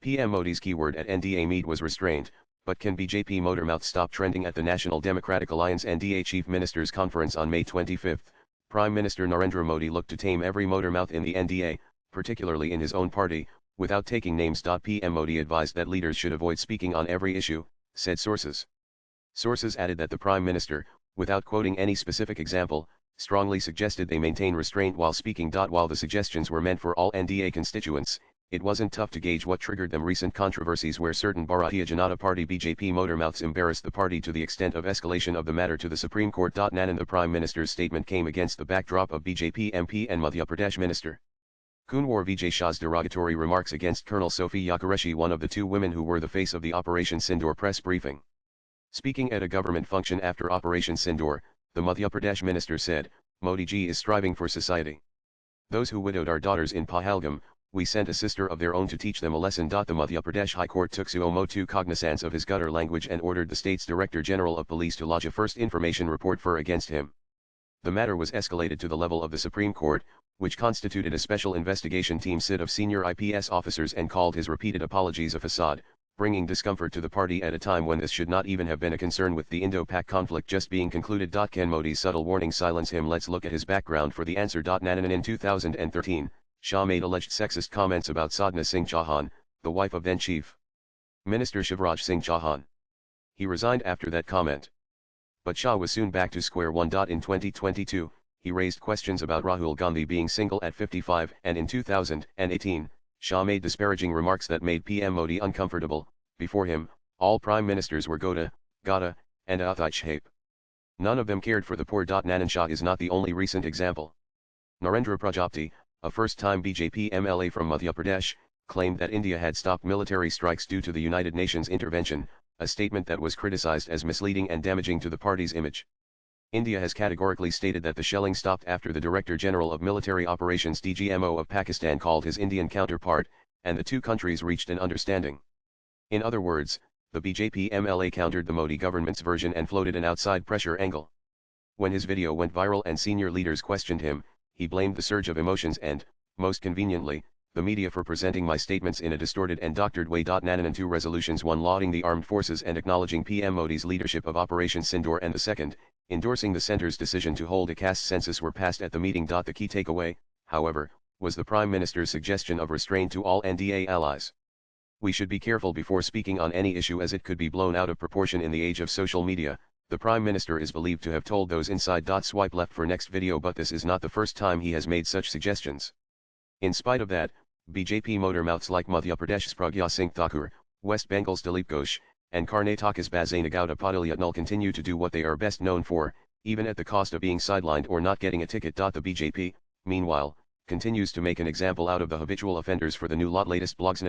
PM Modi's keyword at NDA meet was restraint, but can BJP Motormouths stop trending at the National Democratic Alliance NDA Chief Ministers Conference on May 25? Prime Minister Narendra Modi looked to tame every motormouth in the NDA, particularly in his own party, without taking names. PM Modi advised that leaders should avoid speaking on every issue, said sources. Sources added that the Prime Minister, without quoting any specific example, strongly suggested they maintain restraint while speaking. While the suggestions were meant for all NDA constituents, it wasn't tough to gauge what triggered them. Recent controversies where certain Bharatiya Janata Party BJP motormouths embarrassed the party to the extent of escalation of the matter to the Supreme Court. Nanan, the Prime Minister's statement came against the backdrop of BJP MP and Madhya Pradesh Minister Kunwar Vijay Shah's derogatory remarks against Colonel Sophia Qureshi, one of the two women who were the face of the Operation Sindoor press briefing. Speaking at a government function after Operation Sindoor, the Madhya Pradesh minister said, "Modi ji is striving for society. Those who widowed our daughters in Pahalgam, we sent a sister of their own to teach them a lesson." The Madhya Pradesh High Court took suo cognizance of his gutter language and ordered the state's Director General of Police to lodge a first information report against him. The matter was escalated to the level of the Supreme Court, which constituted a special investigation team sit of senior IPS officers and called his repeated apologies a facade, bringing discomfort to the party at a time when this should not even have been a concern, with the Indo-Pak conflict just being concluded. Can Modi's subtle warning silence him? Let's look at his background for the answer. Nanan, in 2013, Shah made alleged sexist comments about Sadhna Singh Chauhan, the wife of then Chief Minister Shivraj Singh Chauhan. He resigned after that comment. But Shah was soon back to square one. In 2022, he raised questions about Rahul Gandhi being single at 55, and in 2018, Shah made disparaging remarks that made PM Modi uncomfortable. Before him, all prime ministers were Gota, Gada, and Athai shape. None of them cared for the poor. Nanan, Shah is not the only recent example. Narendra Prajapati, a first-time BJP MLA from Madhya Pradesh, claimed that India had stopped military strikes due to the United Nations intervention, a statement that was criticized as misleading and damaging to the party's image. India has categorically stated that the shelling stopped after the Director General of Military Operations DGMO of Pakistan called his Indian counterpart, and the two countries reached an understanding. In other words, the BJP MLA countered the Modi government's version and floated an outside pressure angle. When his video went viral and senior leaders questioned him, he blamed the surge of emotions and, most conveniently, the media for presenting my statements in a distorted and doctored way. Nanan, 2 resolutions, one lauding the armed forces and acknowledging PM Modi's leadership of Operation Sindoor, and the second, endorsing the centre's decision to hold a caste census, were passed at the meeting. The key takeaway, however, was the Prime Minister's suggestion of restraint to all NDA allies. We should be careful before speaking on any issue, as it could be blown out of proportion in the age of social media. The Prime Minister is believed to have told those inside. Swipe left for next video, but this is not the first time he has made such suggestions. In spite of that, BJP motormouths like Madhya Pradesh's Pragya Singh Thakur, West Bengal's Dilip Ghosh, and Karnataka's Bhajanegowda Gowda Padilyatnal continue to do what they are best known for, even at the cost of being sidelined or not getting a ticket. The BJP, meanwhile, continues to make an example out of the habitual offenders for the new lot. Latest blogs.